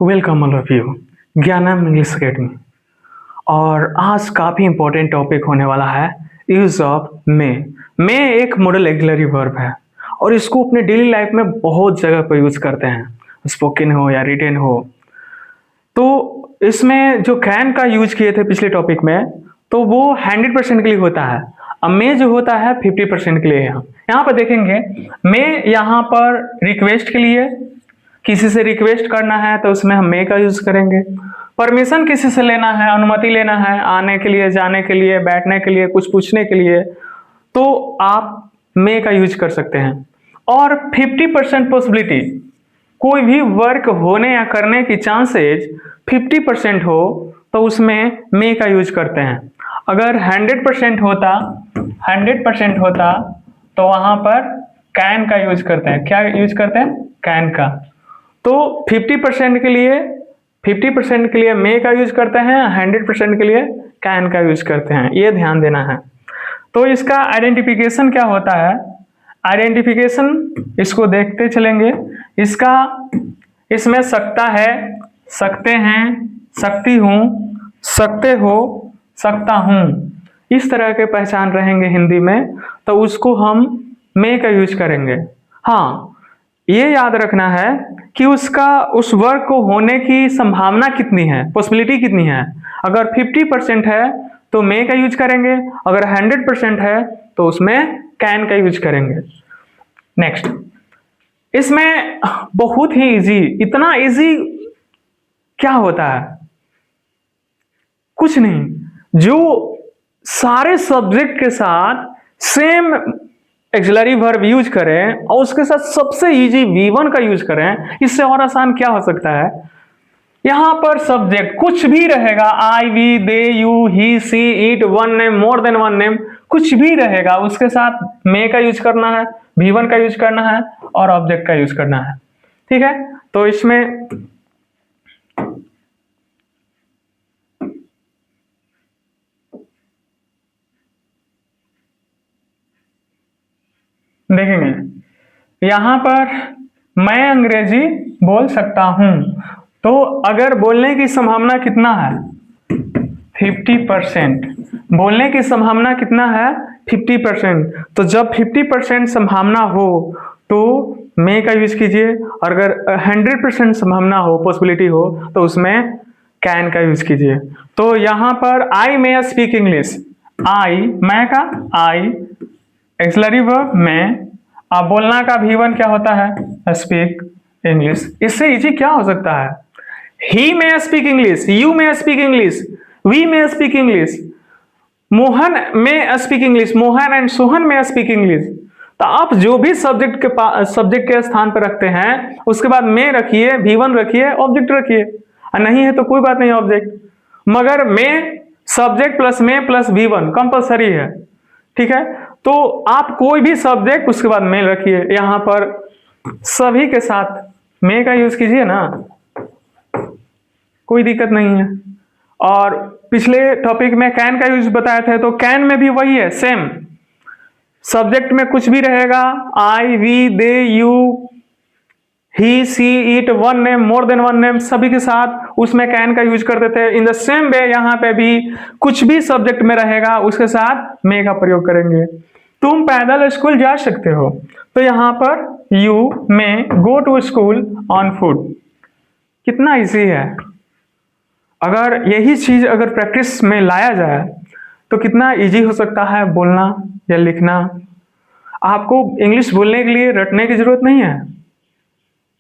Welcome all of you ज्ञानम English academy. और आज काफ़ी इंपॉर्टेंट टॉपिक होने वाला है यूज ऑफ मे एक मॉडल ऑक्सिलरी वर्ब है और इसको अपने डेली लाइफ में बहुत जगह पर यूज करते हैं, स्पोकन हो या रिटन हो। तो इसमें जो कैन का यूज किए थे पिछले टॉपिक में, तो वो 100% के लिए होता है। अब मे जो होता है 50% के लिए। यहाँ पर देखेंगे मे यहाँ पर रिक्वेस्ट के लिए, किसी से रिक्वेस्ट करना है तो उसमें हम मे का यूज करेंगे। परमिशन किसी से लेना है, अनुमति लेना है आने के लिए, जाने के लिए, बैठने के लिए, कुछ पूछने के लिए, तो आप मे का यूज कर सकते हैं। और 50% पॉसिबिलिटी, कोई भी वर्क होने या करने की चांसेज 50% हो तो उसमें मे का यूज करते हैं। अगर 100% होता तो वहां पर कैन का यूज करते हैं। क्या यूज करते हैं? कैन का। तो 50% के लिए मे का यूज करते हैं, 100% के लिए कैन का यूज करते हैं। ये ध्यान देना है। तो इसका आइडेंटिफिकेशन क्या होता है? आइडेंटिफिकेशन इसको देखते चलेंगे। इसमें सकता है, सकते हैं, सकती हूँ, सकते हो, सकता हूँ, इस तरह के पहचान रहेंगे हिंदी में, तो उसको हम मे का यूज करेंगे। हाँ, ये याद रखना है कि उस वर्क को होने की संभावना कितनी है, पॉसिबिलिटी कितनी है। अगर 50% है तो मे का यूज करेंगे, अगर 100% है तो उसमें कैन का यूज करेंगे। नेक्स्ट, इसमें बहुत ही इजी, इतना इजी क्या होता है? कुछ नहीं, जो सारे सब्जेक्ट के साथ सेम ऑक्सिलरी वर्ब यूज करें और उसके साथ सबसे इजी V1 का यूज करें, इससे और आसान क्या हो सकता है? यहां पर सब्जेक्ट कुछ भी रहेगा, I, we, they, you, he, she, it, one name, more than one name, कुछ भी रहेगा, उसके साथ मे का यूज करना है, V1 का यूज करना है और ऑब्जेक्ट का यूज करना है। ठीक है, तो इसमें देखेंगे यहां पर मैं अंग्रेजी बोल सकता हूं, तो अगर बोलने की संभावना कितना है? 50%। बोलने की संभावना कितना है? 50%। तो जब 50% संभावना हो तो मे का यूज कीजिए, और अगर 100% संभावना हो, पॉसिबिलिटी हो, तो उसमें कैन का यूज कीजिए। तो यहां पर आई मे स्पीक इंग्लिश, आई, मैं का आई, ऑक्सिलरी वर्ब में, आप बोलना का V1 क्या होता है? Speak English. इससे इजी क्या हो सकता है? He may speak English, you may speak English, we may speak English, Mohan may speak English, Mohan and Sohan may speak English. तो आप जो भी सब्जेक्ट के स्थान पर रखते हैं, उसके बाद मे रखिए, V1 रखिए, ऑब्जेक्ट रखिए। नहीं है तो कोई बात नहीं, ऑब्जेक्ट, मगर मे सब्जेक्ट प्लस मे प्लस V1 कंपल्सरी है। ठीक है, तो आप कोई भी सब्जेक्ट उसके बाद मे रखिए। यहां पर सभी के साथ मे का यूज कीजिए ना, कोई दिक्कत नहीं है। और पिछले टॉपिक में कैन का यूज बताए थे, तो कैन में भी वही है, सेम। सब्जेक्ट में कुछ भी रहेगा, I, we, they, you, he, she, it, one name, more than one name, सभी के साथ उसमें कैन का यूज करते थे। इन द सेम वे यहाँ पे भी कुछ भी सब्जेक्ट में रहेगा, उसके साथ मे का प्रयोग करेंगे। तुम पैदल स्कूल जा सकते हो, तो यहाँ पर you may go to school on foot. कितना इजी है। अगर यही चीज अगर प्रैक्टिस में लाया जाए तो कितना इजी हो सकता है बोलना या लिखना। आपको इंग्लिश बोलने के लिए रटने की जरूरत नहीं है,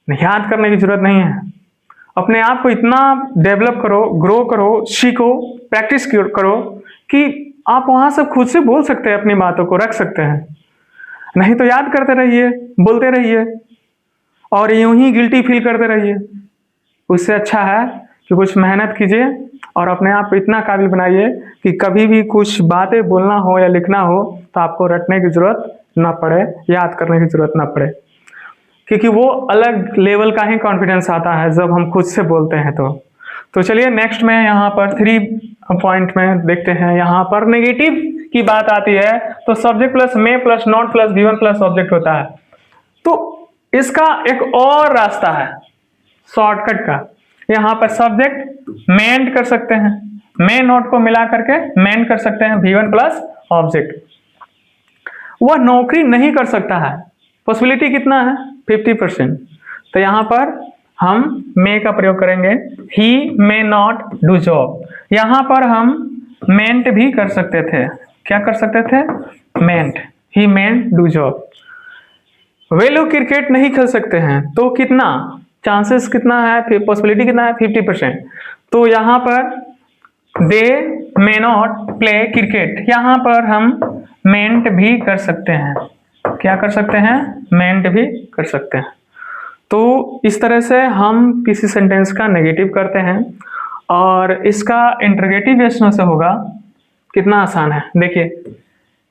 याद करने की जरूरत नहीं है। अपने आप को इतना डेवलप करो, ग्रो करो, सीखो, प्रैक्टिस करो कि आप वहां से खुद से बोल सकते हैं, अपनी बातों को रख सकते हैं। नहीं तो याद करते रहिए, बोलते रहिए और यूं ही गिल्टी फील करते रहिए। उससे अच्छा है कि कुछ मेहनत कीजिए और अपने आप को इतना काबिल बनाइए कि कभी भी कुछ बातें बोलना हो या लिखना हो तो आपको रटने की जरूरत ना पड़े, याद करने की जरूरत ना पड़े, क्योंकि वो अलग लेवल का ही कॉन्फिडेंस आता है जब हम खुद से बोलते हैं। तो चलिए नेक्स्ट में यहाँ पर 3 पॉइंट में देखते हैं। यहाँ पर नेगेटिव की बात आती है तो subject plus may plus not plus V1 plus object होता है। तो इसका एक और रास्ता है शॉर्टकट का। यहाँ पर सब्जेक्ट मेंट कर सकते हैं, मे नॉट को मिला करके मेंट कर सकते हैं, V1 प्लस ऑब्जेक्ट। वह नौकरी नहीं कर सकता है, पॉसिबिलिटी कितना है 50%, तो यहाँ पर हम मे का प्रयोग करेंगे, ही मे नॉट डू जॉब। यहाँ पर हम मेंट भी कर सकते थे, क्या कर सकते थे, मेंट, ही मेंट डू जॉब। वे लोग क्रिकेट नहीं खेल सकते हैं, तो कितना चांसेस कितना है, पॉसिबिलिटी कितना है 50%, तो यहाँ पर दे मे नॉट प्ले क्रिकेट, यहाँ पर हम मेंट भी कर सकते हैं, क्या कर सकते हैं, मेंट भी कर सकते हैं। तो इस तरह से हम किसी सेंटेंस का नेगेटिव करते हैं और इसका इंटरोगेटिव यस/नो से होगा। कितना आसान है, देखिए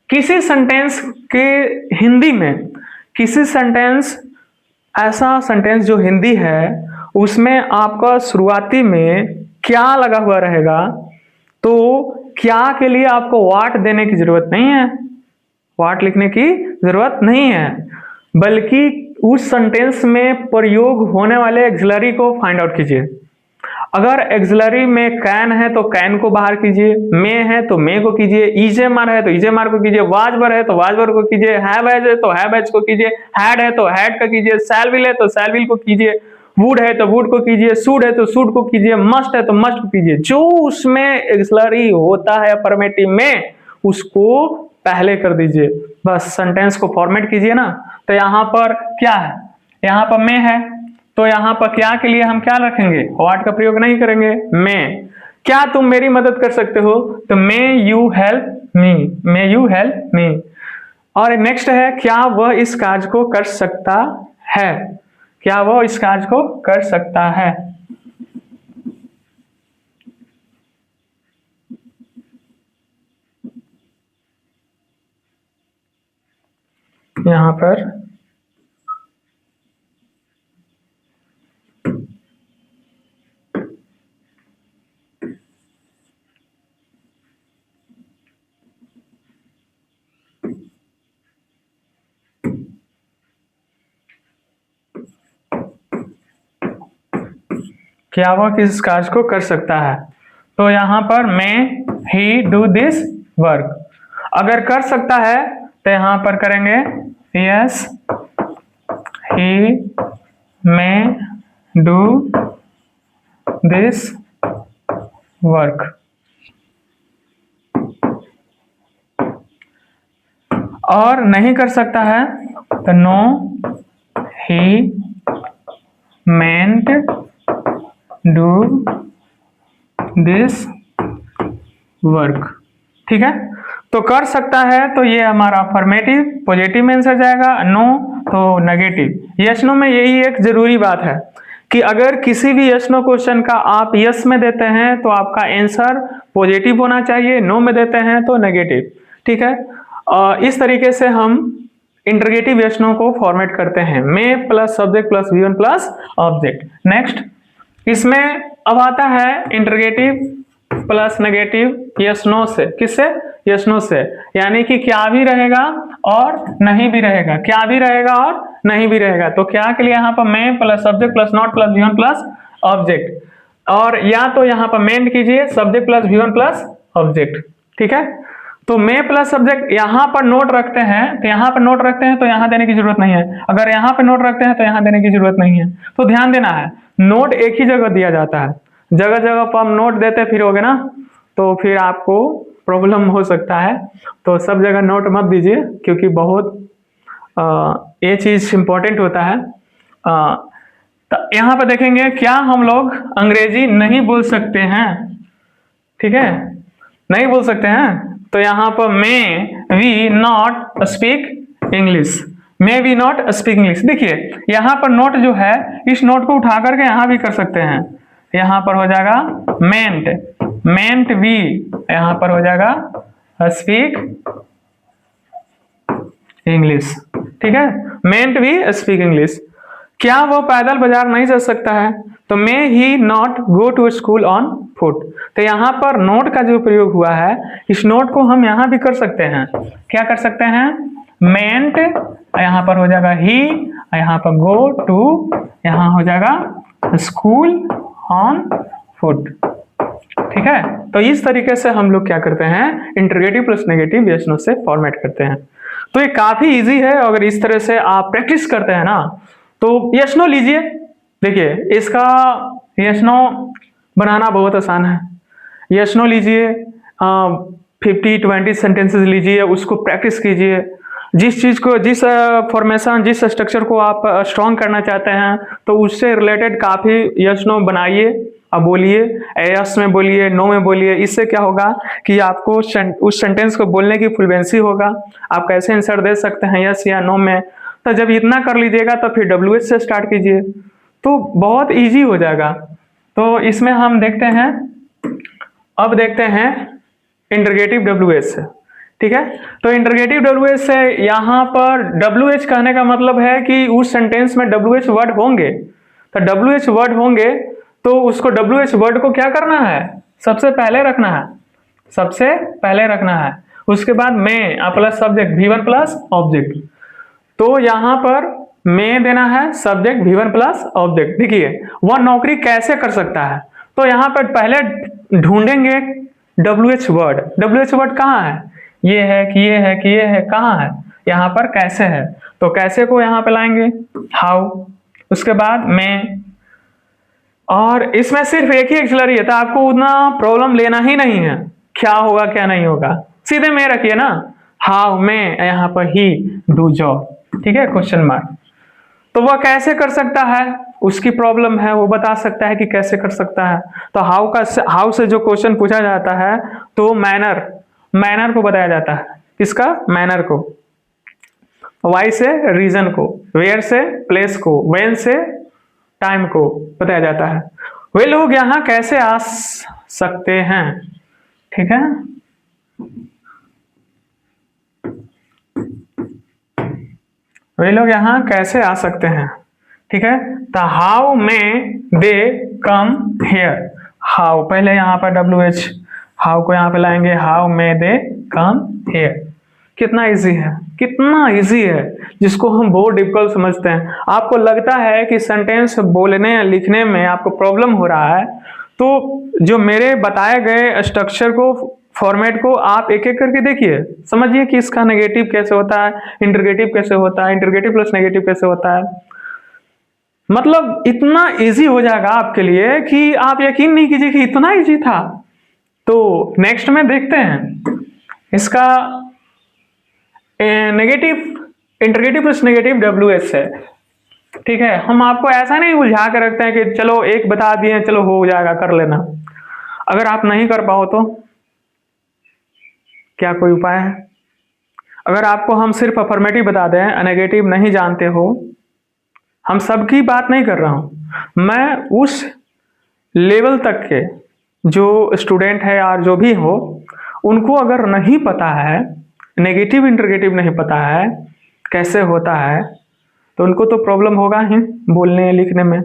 किसी सेंटेंस के हिंदी में, किसी सेंटेंस, ऐसा सेंटेंस जो हिंदी है उसमें आपका शुरुआती में क्या लगा हुआ रहेगा, तो क्या के लिए आपको वाट देने की जरूरत नहीं है, वाट लिखने की जरूरत नहीं है, बल्कि उस सेंटेंस में प्रयोग होने वाले एक्सिलरी को फाइंड आउट कीजिए। अगर एक्सिलरी में कैन है तो कैन को बाहर कीजिए, मे है तो मे को कीजिए, इजेमर है तो इजेमर को कीजिए, वाजबर है तो वाजबर को कीजिए, हैव है तो हैव को कीजिए, हैड है तो हैड का कीजिए, शैल विल है तो शैल विल को कीजिए, वुड है तो वुड को कीजिए, शुड है तो शुड को कीजिए, मस्ट है तो मस्ट को कीजिए। जो उसमें एक्सिलरी होता है अफर्मेटिव में उसको पहले कर दीजिए, बस सेंटेंस को फॉर्मेट कीजिए ना। तो यहाँ पर क्या है, यहाँ पर मे है तो यहाँ पर क्या के लिए हम क्या रखेंगे, व्हाट का प्रयोग नहीं करेंगे, मे। क्या तुम मेरी मदद कर सकते हो, तो may you help me, may you help me. और नेक्स्ट है क्या वह इस कार्य को कर सकता है, क्या वह इस कार्य को कर सकता है। यहाँ पर क्या वह किस कार्य को कर सकता है, तो यहाँ पर may he do this work. अगर कर सकता है तो यहाँ पर करेंगे yes he may do this work. और नहीं कर सकता है तो no he mayn't do this work. ठीक है, तो कर सकता है तो ये हमारा अफर्मेटिव पॉजिटिव में आंसर जाएगा, नो तो नेगेटिव। यस नो में यही एक जरूरी बात है कि अगर किसी भी यस नो क्वेश्चन का आप यस में देते हैं तो आपका आंसर पॉजिटिव होना चाहिए, नो में देते हैं तो नेगेटिव। ठीक है, इस तरीके से हम इंटरोगेटिव यस नो को फॉर्मेट करते हैं, may plus subject plus V1 plus object. Next इसमें अब आता है interrogative plus negative yes no से, किससे, यस नो से, यानी कि क्या भी रहेगा और नहीं भी रहेगा, क्या भी रहेगा और नहीं भी रहेगा। तो क्या के लिए यहाँ पर may plus subject plus not plus V1 plus object, और या तो यहाँ पर मेंट कीजिए subject plus V1 plus object. ठीक है, तो मे प्लस सब्जेक्ट यहाँ पर नोट रखते हैं तो यहाँ पर नोट रखते हैं तो यहाँ देने की जरूरत नहीं है, अगर यहाँ पे नोट रखते हैं तो यहाँ देने की जरूरत नहीं है। तो ध्यान देना है, नोट एक ही जगह दिया जाता है, जगह जगह पर हम नोट देते फिरोगे ना तो फिर आपको प्रॉब्लम हो सकता है। तो सब जगह नोट मत दीजिए क्योंकि बहुत ये चीज इंपॉर्टेंट होता है। तो यहाँ पर देखेंगे क्या हम लोग अंग्रेजी नहीं बोल सकते हैं, ठीक है, नहीं बोल सकते हैं, तो यहाँ पर may we not speak English, may we not speak English. देखिए यहाँ पर नोट जो है इस नोट को उठा करके यहाँ भी कर सकते हैं, यहाँ पर हो जाएगा मेंट, मेंट वी, यहाँ पर हो जाएगा स्पीक इंग्लिश। ठीक है, मेंट वी स्पीक इंग्लिश। क्या वो पैदल बाजार नहीं जा सकता है, तो may he not go to school on foot. तो यहाँ पर नोट का जो प्रयोग हुआ है इस नोट को हम यहाँ भी कर सकते हैं, क्या कर सकते हैं, मेंट, यहाँ पर हो जाएगा ही, यहाँ पर गो टू, यहाँ हो जाएगा स्कूल ऑन फुट। ठीक है, तो इस तरीके से हम लोग क्या करते हैं, interrogative plus negative yes no से फॉर्मेट करते हैं। तो ये काफी इजी है, अगर इस तरह से आप प्रैक्टिस करते हैं ना तो यस नो लीजिए। देखिए इसका यस नो बनाना बहुत आसान है। यस नो लीजिए, 50-20 सेंटेंसेस लीजिए, उसको प्रैक्टिस कीजिए। जिस चीज को, जिस फॉर्मेशन, जिस स्ट्रक्चर को आप स्ट्रॉन्ग करना चाहते हैं तो उससे रिलेटेड काफी यस नो बनाइए। अब बोलिए, यस में बोलिए, नो में बोलिए। इससे क्या होगा कि आपको उस सेंटेंस को बोलने की फ्लुएंसी होगा। आप कैसे आंसर दे सकते हैं यस या नो में। तो जब इतना कर लीजिएगा तो फिर WH से स्टार्ट कीजिए, तो बहुत इजी हो जाएगा। तो इसमें हम देखते हैं, अब देखते हैं इंटरोगेटिव WH से। ठीक है, तो इंटरोगेटिव WH से यहाँ पर WH कहने का मतलब है कि उस सेंटेंस में WH वर्ड होंगे। तो WH वर्ड होंगे तो उसको WH वर्ड को क्या करना है, सबसे पहले रखना है, सबसे पहले रखना है। उसके बाद में plus subject V1 plus object. तो यहाँ पर में देना है, सब्जेक्ट V1 प्लस ऑब्जेक्ट। देखिए वह नौकरी कैसे कर सकता है, तो यहाँ पर पहले ढूंढेंगे WH वर्ड। WH वर्ड कहाँ है, ये है कि ये है कि ये है, कहाँ है, यहाँ पर कैसे है। तो कैसे को यहाँ पे लाएंगे हाउ, उसके बाद में, और इसमें सिर्फ एक ही एक्सिलरी है तो आपको उतना प्रॉब्लम लेना ही नहीं है क्या होगा क्या नहीं होगा, सीधे में रखिए ना, हाउ में, यहाँ पर ही, डू जॉब। ठीक है, क्वेश्चन मार्क। तो वह कैसे कर सकता है, उसकी प्रॉब्लम है, वो बता सकता है कि कैसे कर सकता है। तो हाउ से जो क्वेश्चन पूछा जाता है तो मैनर को बताया जाता है। किसका, मैनर को। वाई से रीजन को, वेयर से प्लेस को, व्हेन से टाइम को बताया जाता है। वे लोग यहाँ कैसे आ सकते हैं। ठीक है, वे लोग यहाँ कैसे आ सकते हैं। ठीक है, तो हाउ में दे कम हियर। हाउ पहले यहाँ पर WH, हाउ को यहाँ पे लाएंगे, हाउ में दे कम हियर। कितना इजी है, कितना इजी है, जिसको हम बहुत डिफिकल्ट समझते हैं। आपको लगता है कि सेंटेंस बोलने या लिखने में आपको प्रॉब्लम हो रहा है, तो जो मेरे बताए गए स्ट्रक्चर को, फॉर्मेट को आप एक एक करके देखिए, समझिए कि इसका नेगेटिव कैसे होता है, इंटरोगेटिव कैसे होता है, इंटरोगेटिव प्लस नेगेटिव कैसे होता है। मतलब इतना इजी हो जाएगा आपके लिए कि आप यकीन नहीं कीजिए कि इतना इजी था। तो नेक्स्ट में देखते हैं इसका negative, interrogative plus negative WH है। ठीक है, हम आपको ऐसा नहीं उलझा कर रखते हैं कि चलो एक बता दिए चलो हो जाएगा कर लेना। अगर आप नहीं कर पाओ तो क्या कोई उपाय है। अगर आपको हम सिर्फ अफर्मेटिव बता दें, नेगेटिव नहीं जानते हो, हम सबकी बात नहीं कर रहा हूं, मैं उस लेवल तक के जो स्टूडेंट है और जो भी हो, उनको अगर नहीं पता है, नेगेटिव इंटरोगेटिव नहीं पता है कैसे होता है, तो उनको तो प्रॉब्लम होगा ही बोलने लिखने में।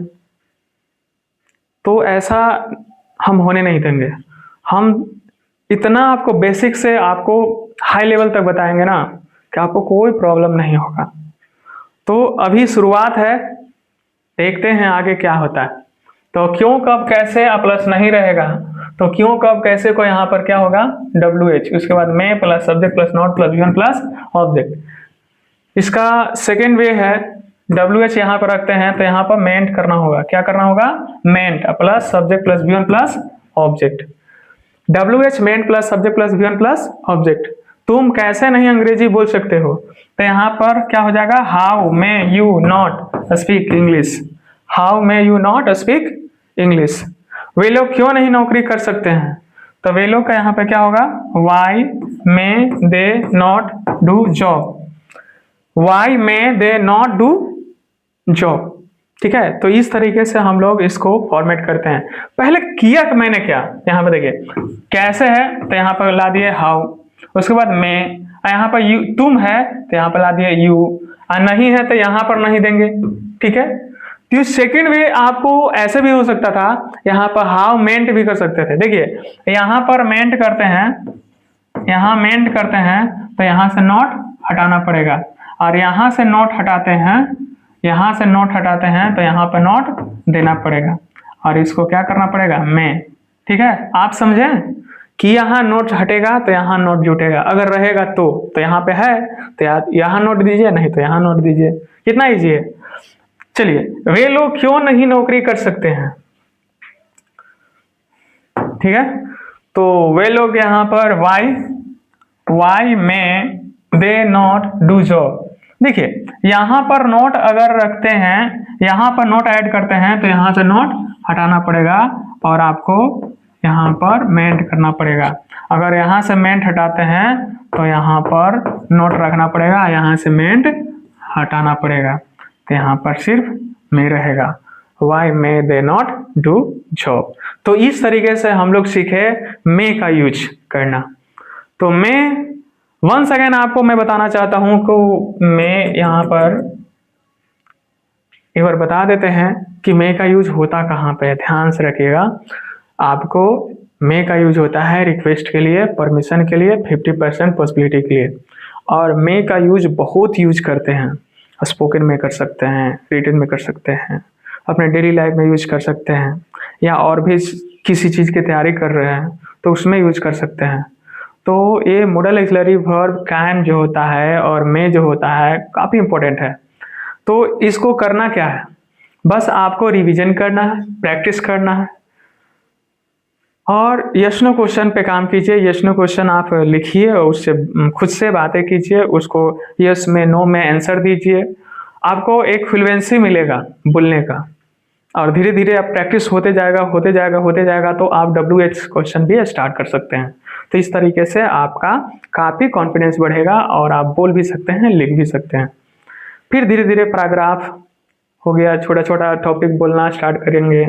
तो ऐसा हम होने नहीं देंगे। हम इतना आपको बेसिक से आपको हाई लेवल तक बताएंगे ना कि आपको कोई प्रॉब्लम नहीं होगा। तो अभी शुरुआत है, देखते हैं आगे क्या होता है। तो क्यों कब कैसे प्लस नहीं रहेगा, तो क्यों कब कैसे को यहाँ पर क्या होगा WH, उसके बाद में plus subject plus not plus V1 plus object. इसका सेकेंड वे है WH यहाँ पर रखते हैं तो यहाँ पर मेंट करना होगा। क्या करना होगा, मेंट plus subject plus V1 plus object. WH मेंट plus subject plus V1 plus object. तुम कैसे नहीं अंग्रेजी बोल सकते हो, तो यहाँ पर क्या हो जाएगा, how may you not speak English, how may you not speak English. वे लोग क्यों नहीं नौकरी कर सकते हैं, तो वे लोग का यहाँ पे क्या होगा, why may they not do job, why may they not do job. ठीक है, तो इस तरीके से हम लोग इसको फॉर्मेट करते हैं। पहले किया मैंने क्या, यहाँ पे देखिए कैसे है तो यहाँ पर ला दिए हाउ, उसके बाद में, यहाँ पर यू तुम है तो यहाँ पर ला दिए यू, और नहीं है तो यहाँ पर नहीं देंगे। ठीक है, तो सेकंड वे आपको ऐसे भी हो सकता था, यहाँ पर हाउ मेंट भी कर सकते थे। देखिए यहाँ पर मेंट करते हैं, यहाँ मेंट करते हैं तो यहाँ से नॉट हटाना पड़ेगा, और यहाँ से नॉट हटाते हैं, यहाँ से नॉट हटाते हैं तो यहाँ पर नॉट देना पड़ेगा, और इसको क्या करना पड़ेगा, में। ठीक है, आप समझें कि यहाँ नोट हटेगा तो यहाँ नोट जुटेगा, अगर रहेगा तो यहाँ पे है तो यहाँ नोट दीजिए, नहीं तो यहाँ नोट दीजिए। कितना ईजी है। चलिए, वे लोग क्यों नहीं नौकरी कर सकते हैं। ठीक है, तो वे लोग यहाँ पर वाई में दे नॉट डू जॉब। देखिए, यहाँ पर नोट अगर रखते हैं, यहाँ पर नोट ऐड करते हैं तो यहाँ से नोट हटाना पड़ेगा और आपको यहाँ पर मेंट करना पड़ेगा। अगर यहाँ से मेंट हटाते हैं तो यहाँ पर नोट रखना पड़ेगा, यहाँ से मेंट हटाना पड़ेगा, तो यहाँ पर सिर्फ में रहेगा। Why may they not do job. तो इस तरीके से हम लोग सीखे मे का यूज करना। तो मे वंस अगेन आपको मैं बताना चाहता हूं कि मे यहाँ पर एक बार बता देते हैं कि मे का यूज होता कहाँ पे है। ध्यान से रखिएगा, आपको मे का यूज होता है रिक्वेस्ट के लिए, परमिशन के लिए, 50% पॉसिबिलिटी के लिए। और मे का यूज बहुत यूज करते हैं, स्पोकन में कर सकते हैं, रिटन में कर सकते हैं, अपने डेली लाइफ में यूज कर सकते हैं, या और भी किसी चीज़ की तैयारी कर रहे हैं तो उसमें यूज कर सकते हैं। तो ये मॉडल ऑक्सिलरी वर्ब कैन जो होता है और मे जो होता है काफ़ी इंपॉर्टेंट है। तो इसको करना क्या है, बस आपको रिवीजन करना है, प्रैक्टिस करना है और यस नो क्वेश्चन पे काम कीजिए। यस नो क्वेश्चन आप लिखिए और उससे खुद से बातें कीजिए, उसको यस में नो में आंसर दीजिए। आपको एक फ्लुएंसी मिलेगा बोलने का और धीरे धीरे आप प्रैक्टिस होते जाएगा तो आप WH क्वेश्चन भी स्टार्ट कर सकते हैं। तो इस तरीके से आपका काफ़ी कॉन्फिडेंस बढ़ेगा और आप बोल भी सकते हैं, लिख भी सकते हैं। फिर धीरे धीरे पैराग्राफ हो गया, छोटा छोटा टॉपिक बोलना स्टार्ट करेंगे,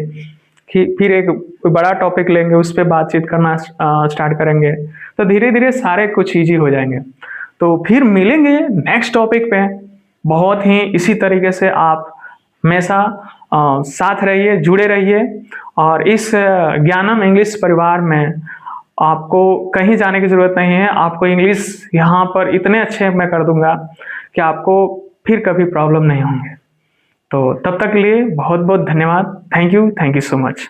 फिर एक बड़ा टॉपिक लेंगे, उस पर बातचीत करना स्टार्ट करेंगे, तो धीरे धीरे सारे कुछ ईजी हो जाएंगे। तो फिर मिलेंगे नेक्स्ट टॉपिक पे। बहुत ही इसी तरीके से आप हमेशा साथ रहिए, जुड़े रहिए और इस ज्ञानम इंग्लिश परिवार में आपको कहीं जाने की ज़रूरत नहीं है। आपको इंग्लिश यहाँ पर इतने अच्छे मैं कर दूंगा कि आपको फिर कभी प्रॉब्लम नहीं होंगे। तो तब तक के लिए बहुत बहुत धन्यवाद। Thank you so much.